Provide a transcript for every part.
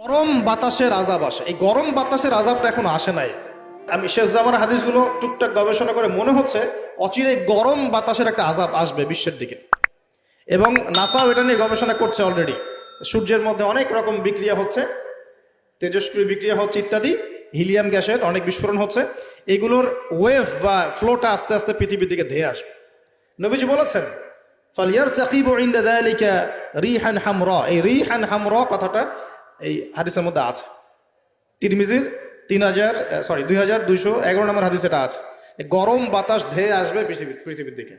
গরম বাতাসের আযাব আসে। এই গরম বাতাসের আযাবটা এখনো আসে নাই। আমি শেষ জামানার হাদিসগুলো টুকটাক গবেষণা করে মনে হচ্ছে অচিরে গরম বাতাসের একটা আযাব আসবে বিশ্বের দিকে, এবং নাসাও এটা নিয়ে গবেষণা করছে অলরেডি। সূর্যের মধ্যে অনেক রকম বিক্রিয়া হচ্ছে, তেজস্ক্রিয় বিক্রিয়া হচ্ছে ইত্যাদি, হিলিয়াম গ্যাসের অনেক বিস্ফোরণ হচ্ছে। এগুলোর ওয়েভ বা ফ্লোটা আস্তে আস্তে পৃথিবীর দিকে ধেয়ে আসবে। নবীজি বলেছেন ফালিয়ারতাকিবু ইনদা যালিকা রিহান হামরা। এই রিহান হামরা কথাটা এই হাদিসের মধ্যে আছে। তিরমিজির 2211 নম্বর হাদিস এটা আছে। গরম বাতাস ধেয়ে আসবে পৃথিবীর দিকে,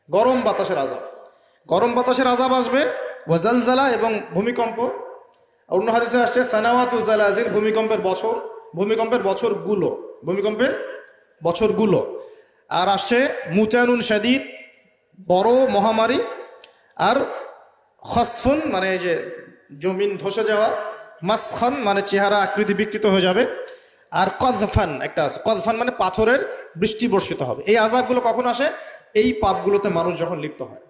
গরম বাতাসের আযাব। গরম বাতাসের আযাব আসবে, ওয়াজালজালা এবং ভূমিকম্প। অন্য হাদিসে আসছে সানাওয়াতু জালাজিল, ভূমিকম্পের বছরগুলো। আর আসছে মুতানুন শাদীদ, বড় মহামারী। আর খসফুন মানে এই যে জমিন ধসে যাওয়া, মাসখান মানে চেহারা আকৃতি বিকৃত হয়ে যাবে। আর কযফান একটা আছে, কযফান মানে পাথরের বৃষ্টি বর্ষিত হবে। এই আযাবগুলো কখন আসে? এই পাপগুলোতে মানুষ যখন লিপ্ত হয়।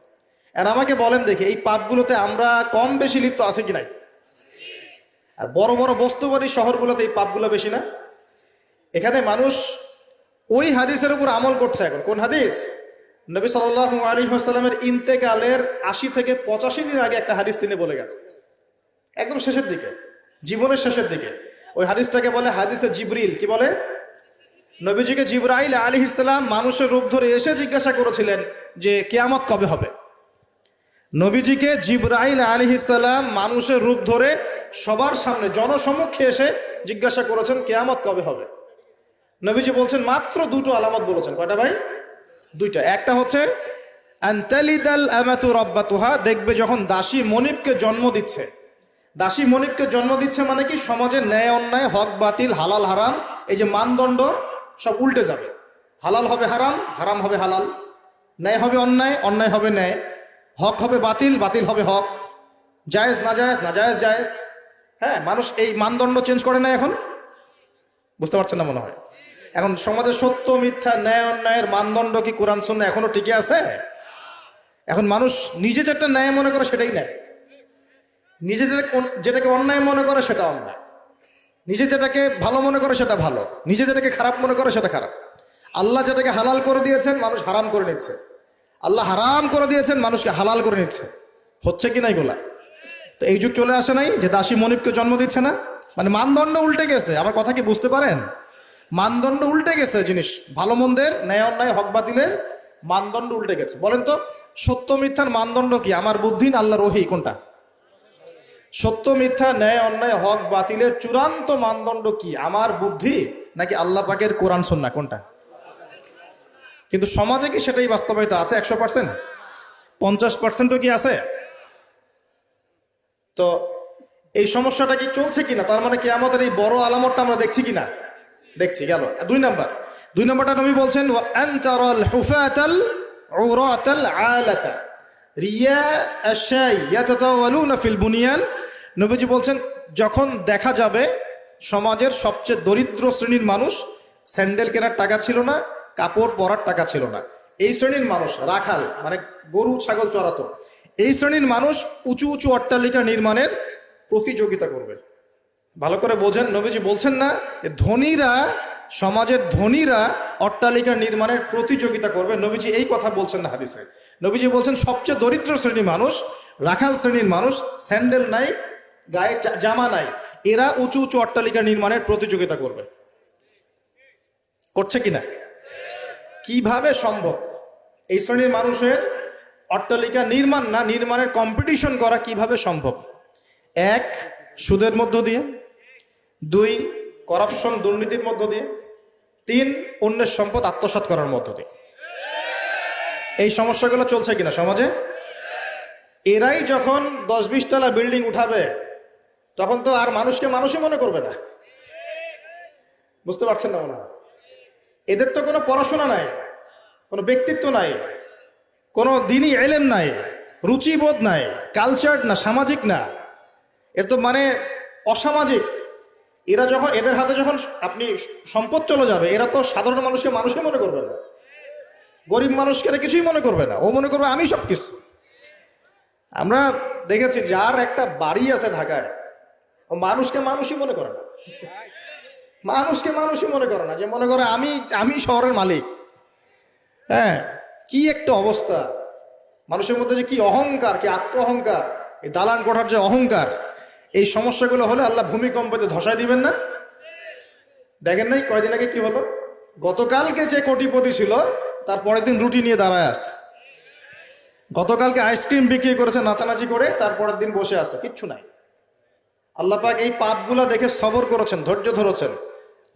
আর আমাকে বলেন দেখি, এই পাপগুলোতে আমরা কম বেশি লিপ্ত আছে কি নাই? আর বড় বড় বস্তুবাদী শহরগুলোতে এই পাপগুলো বেশি না? এখানে মানুষ ওই হাদিসের উপর আমল করছে। এখন কোন হাদিস? নবী সাল্লাল্লাহু আলাইহি ওয়াসাল্লামের ইন্তেকালের ৮০ থেকে ৮৫ দিন আগে একটা হাদিস তিনি বলে গেছে, একদম শেষের দিকে, জীবনের শেষের দিকে। ওই হাদিসটাকে বলে হাদিসে জিবরিল। কি বলে? নবীজিকে জিবরাইল আলাইহিস সালাম মানুষের রূপ ধরে এসে জিজ্ঞাসা করেছিলেন যে কিয়ামত কবে হবে। নবীজিকে জিবরাইল আলাইহিস সালাম মানুষের রূপ ধরে সবার সামনে জনসমক্ষে এসে জিজ্ঞাসা করেছেন কিয়ামত কবে হবে। নবীজি বলছেন মাত্র দুটো আলামত বলেছেন। কয়টা ভাই? দুইটা। একটা হচ্ছে আনতালিদাল আমাতু রাব্বাতুহা, দেখবে যখন দাসী মনিবকে জন্ম দিচ্ছে। দাসী মনিবকে জন্ম দিচ্ছে মানে কি? সমাজের ন্যায় অন্যায়, হক বাতিল, হালাল হারাম, এই যে মানদণ্ড সব উল্টে যাবে। হালাল হবে হারাম, হারাম হবে হালাল, ন্যায় হবে অন্যায়, অন্যায় হবে ন্যায়, হক হবে বাতিল, বাতিল হবে হক, জায়েজ নাজায়েজ, নাজায়েজ জায়েজ। হ্যাঁ, মানুষ এই মানদণ্ড চেঞ্জ করে না এখন। বুঝতে পারছেন না মনে হয়? এখন সমাজে সত্য মিথ্যা, ন্যায় অন্যায়ের মানদণ্ড কি কোরআন সুন্নাহ এখনো টিকে আছে? এখন মানুষ নিজে যেটা ন্যায় মনে করে সেটাই ন্যায়, নিজে যেটাকে অন্যায় মনে করে সেটা অন্যায়, নিজে যেটাকে ভালো মনে করে সেটা ভালো, নিজে যেটাকে খারাপ মনে করে সেটা খারাপ। আল্লাহ যেটাকে হালাল করে দিয়েছেন মানুষ হারাম করে নিচ্ছে, আল্লাহ হারাম করে দিয়েছেন মানুষকে হালাল করে নিচ্ছে। হচ্ছে কি নাই গোলা? তো এই যুগ চলে আসে নাই যে দাসী মনিবকে জন্ম দিচ্ছে না? মানে মানদণ্ড উল্টে গেছে। আমার কথা কি বুঝতে পারেন? মানদণ্ড উল্টে গেছে। জিনিস ভালো মন্দের, ন্যায় অন্যায়, হক বাতিলের মানদণ্ড উল্টে গেছে। বলেন তো সত্য মিথ্যার মানদণ্ড কি? আমার বুদ্ধি না আল্লাহর ওহী? কোনটা? সত্য মিথ্যা, ন্যায় অন্যায়, হক বাতিলের চূড়ান্ত মানদণ্ড কি? আমার বুদ্ধি নাকি আল্লাহ পাকের কোরআন সুন্নাহ? কোনটা? কিন্তু সমাজে কি সেটাই বাস্তবায়িত আছে 100%? 50%ও কি আছে? তো এই সমস্যাটা কি চলছে কিনা? তার মানে কি আমাদের এই বড় আলামতটা আমরা দেখছি কিনা? দেখছি। গেল দুই নম্বরটা নবী বলছেন ওয়া আনতারাল হুফাতাল উরাতাল আলাতা রিয়া আশাই ইয়াতাতাওয়ালুনা ফিল বুনিয়ান। নবীজি বলছেন যখন দেখা যাবে সমাজের সবচেয়ে দরিদ্র শ্রেণীর মানুষ, স্যান্ডেল কেনার টাকা ছিল না, কাপড় পরার টাকা ছিল না, এই শ্রেণীর মানুষ, রাখাল মানে গরু ছাগল চড়াতো, এই শ্রেণীর মানুষ উঁচু উঁচু অট্টালিকা নির্মাণের প্রতিযোগিতা করবে। ভালো করে বোঝেন, নবীজি বলছেন না ধনীরা, সমাজের ধনীরা অট্টালিকা নির্মাণের প্রতিযোগিতা করবে। নবীজি এই কথা বলছেন না হাদিসে। নবীজি বলছেন সবচেয়ে দরিদ্র শ্রেণীর মানুষ, রাখাল শ্রেণীর মানুষ, স্যান্ডেল নাই, গায়ে জামা নাই, এরা উঁচু উঁচু অট্টালিকা নির্মাণের প্রতিযোগিতা করবে। করছে কিনা? কিভাবে সম্ভব এই শ্রেণীর মানুষের অট্টালিকা নির্মাণ না নির্মাণের কম্পিটিশন করা? কিভাবে সম্ভব? 1, সুদের মধ্য দিয়ে, 2, করাপশন দুর্নীতির মধ্য দিয়ে, 3, অন্যের সম্পদ আত্মসাৎ করার মধ্য দিয়ে। এই সমস্যাগুলো চলছে কিনা সমাজে? এরাই যখন 10-20 তলা বিল্ডিং উঠাবে তখন তো আর মানুষকে মানুষই মনে করবে না। বুঝতে পারছেন না? না, এদের তো কোনো পড়াশোনা নাই, কোনো ব্যক্তিত্ব নাই, কোনো দিনই এলেম নাই, রুচিবোধ নাই, কালচার না, সামাজিক না, এর তো মানে অসামাজিক। এরা যখন, এদের হাতে যখন আপনি সম্পদ চলে যাবে, এরা তো সাধারণ মানুষকে মানুষই মনে করবে না, গরিব মানুষকে এরা কিছুই মনে করবে না, ও মনে করবে আমি সব কিছু। আমরা দেখেছি যার একটা বাড়ি আছে ঢাকায়, ও মানুষকে মানুষই মনে করে না, মানুষকে মানুষই মনে করে না, যে মনে করে আমি আমি শহরের মালিক। হ্যাঁ, কি একটা অবস্থা মানুষের মধ্যে, যে কি অহংকার, কি আত্ম অহংকার, এই দালান কোঠার যে অহংকার, এই সমস্যাগুলো হলে আল্লাহ ভূমিকম্পতে ধসায় দিবেন না? দেখেন নাই কয়দিন আগে কি হলো? গতকালকে যে কোটিপতি ছিল তার পরের দিন রুটি নিয়ে দাঁড়ায় আছে। গতকালকে আইসক্রিম বিক্রি করেছে নাচানাচি করে, তারপরের দিন বসে আছে, কিচ্ছু নাই। আল্লাহ পাক এই পাপগুলা দেখে সবর করেছেন, ধৈর্য ধরেছেন।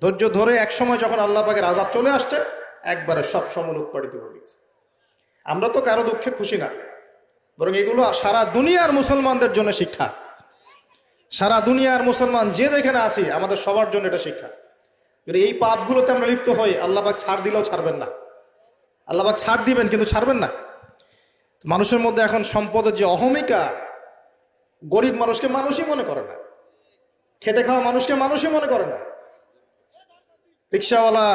ধৈর্য ধরে এক সময় যখন আল্লাহ পাকের আযাব চলে আসছে, একবারে সব সমল উৎপাদিত করে দিয়েছে। আমরা তো কারো দুঃখে খুশি না, বরং এগুলো সারা দুনিয়ার মুসলমানদের জন্য শিক্ষা। সারা দুনিয়ার মুসলমান যে যেখানে আছি, আমাদের সবার জন্য এটা শিক্ষা। যদি এই পাপগুলোতে আমরা লিপ্ত হই, আল্লাহ পাক ছাড় দিলেও ছাড়বেন না। আল্লাহ পাক ছাড় দিবেন কিন্তু ছাড়বেন না। মানুষের মধ্যে এখন সম্পদের যে অহমিকা, গরিব মানুষকে মানুষই মনে করে না, খেটে খাওয়া মানুষকে মানুষই মনে করে না। রিক্সাওয়ালা,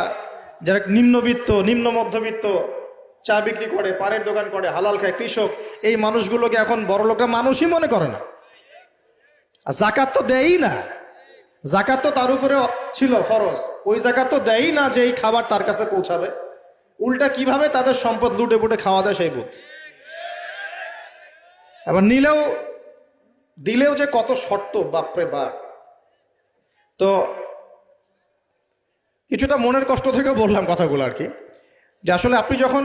যারা নিম্নবিত্ত, নিম্ন মধ্যবিত্ত, চা বিক্রি করে, পানের দোকান করে, হালাল খায়, কৃষক, এই মানুষগুলোকে এখন বড় লোকরা মানুষই মনে করে না। আর জাকাত তো দেয়ই না, জাকাত তো তার উপরে ছিল ফরজ, ওই জাকাত তো দেয়ই না যে এই খাবার তার কাছে পৌঁছাবে। উল্টা কিভাবে তাদের সম্পদ লুটে পুটে খাওয়া দেয় সেই বুদ্ধি। আবার নিলেও দিলেও যে কত শর্ত, বাপরে বাপ। তো কিছুটা মনের কষ্ট থেকে বললাম কথাগুলো আর কি, যে আসলে আপনি যখন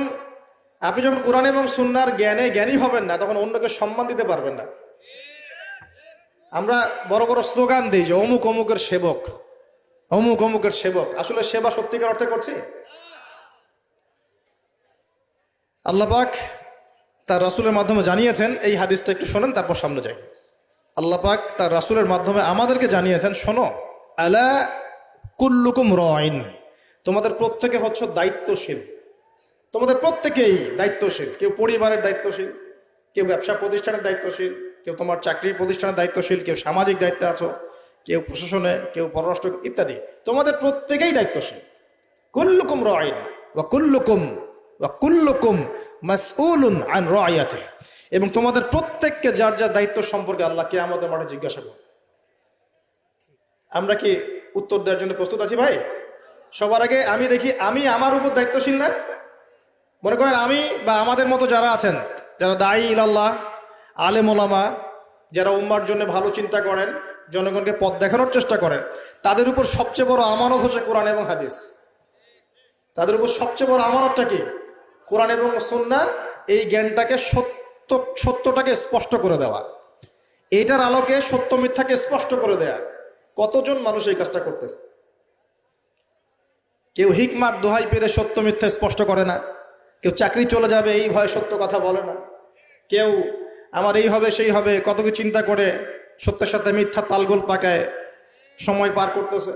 কোরআন এবং সুন্নাহর জ্ঞানী হবেন না, তখন অন্যকে সম্মান দিতে পারবেন না। আমরা বড় বড় স্লোগান দিই যে অমুক অমুকের সেবক, অমুক অমুকের সেবক। আসলে সেবা সত্যিকার অর্থে করছি? আল্লাহ পাক তার রাসূলের মাধ্যমে জানিয়েছেন, এই হাদিসটা একটু শোনেন তারপর সামনে যাই। আল্লাহ পাক তার রাসূলের মাধ্যমে আমাদেরকে জানিয়েছেন, শোনো, আলা কুল্লুকুম রাইন, তোমাদের প্রত্যেকে হচ্ছে দায়িত্বশীল। তোমাদের প্রত্যেকেই দায়িত্বশীল। কেউ পরিবারের দায়িত্বশীল, কেউ ব্যবসা প্রতিষ্ঠানের দায়িত্বশীল, কেউ তোমার চাকরির প্রতিষ্ঠানের দায়িত্বশীল, কেউ সামাজিক দায়িত্বে আছো, কেউ প্রশাসনে, কেউ পররাষ্ট্র ইত্যাদি। তোমাদের প্রত্যেকেই দায়িত্বশীল। কুল্লুকুম রাইন ওয়া কুল্লুকুম মাসউলুন আন রাইয়াতিহি, এবং তোমাদের প্রত্যেককে যার যার দায়িত্ব সম্পর্কে আল্লাহ কিয়ামতের মাঠে জিজ্ঞাসা করবে। আমরা কি উত্তর দেওয়ার জন্য প্রস্তুত আছি ভাই? সবার আগে আমি দেখি, আমি আমার উপর দায়িত্বশীল না? মনে করেন আমি বা আমাদের মতো যারা আছেন, যারা দায়ী ইলাল্লাহ, আলেম ওলামা, যারা উম্মার জন্য ভালো চিন্তা করেন, জনগণকে পথ দেখানোর চেষ্টা করেন, তাদের উপর সবচেয়ে বড় আমানত হচ্ছে কোরআন এবং হাদিস। তাদের উপর সবচেয়ে বড় আমানতটা কি? কোরআন এবং সুন্নাহ। এই জ্ঞানটাকে সত্যটাকে স্পষ্ট করে দেওয়া, এইটার আলোকে সত্য মিথ্যাকে স্পষ্ট করে দেয়া। কতজন মানুষ এই কাজটা করতেছে? কেউ হিকমার দোহাই পেরে সত্য মিথ্যা স্পষ্ট করে না, কেউ চাকরি চলে যাবে এই ভয়ে সত্য কথা বলে না, কেউ আমার এই হবে সেই হবে কত কিছু চিন্তা করে সত্যের সাথে মিথ্যা তালগোল পাকায় সময় পার করতেছে।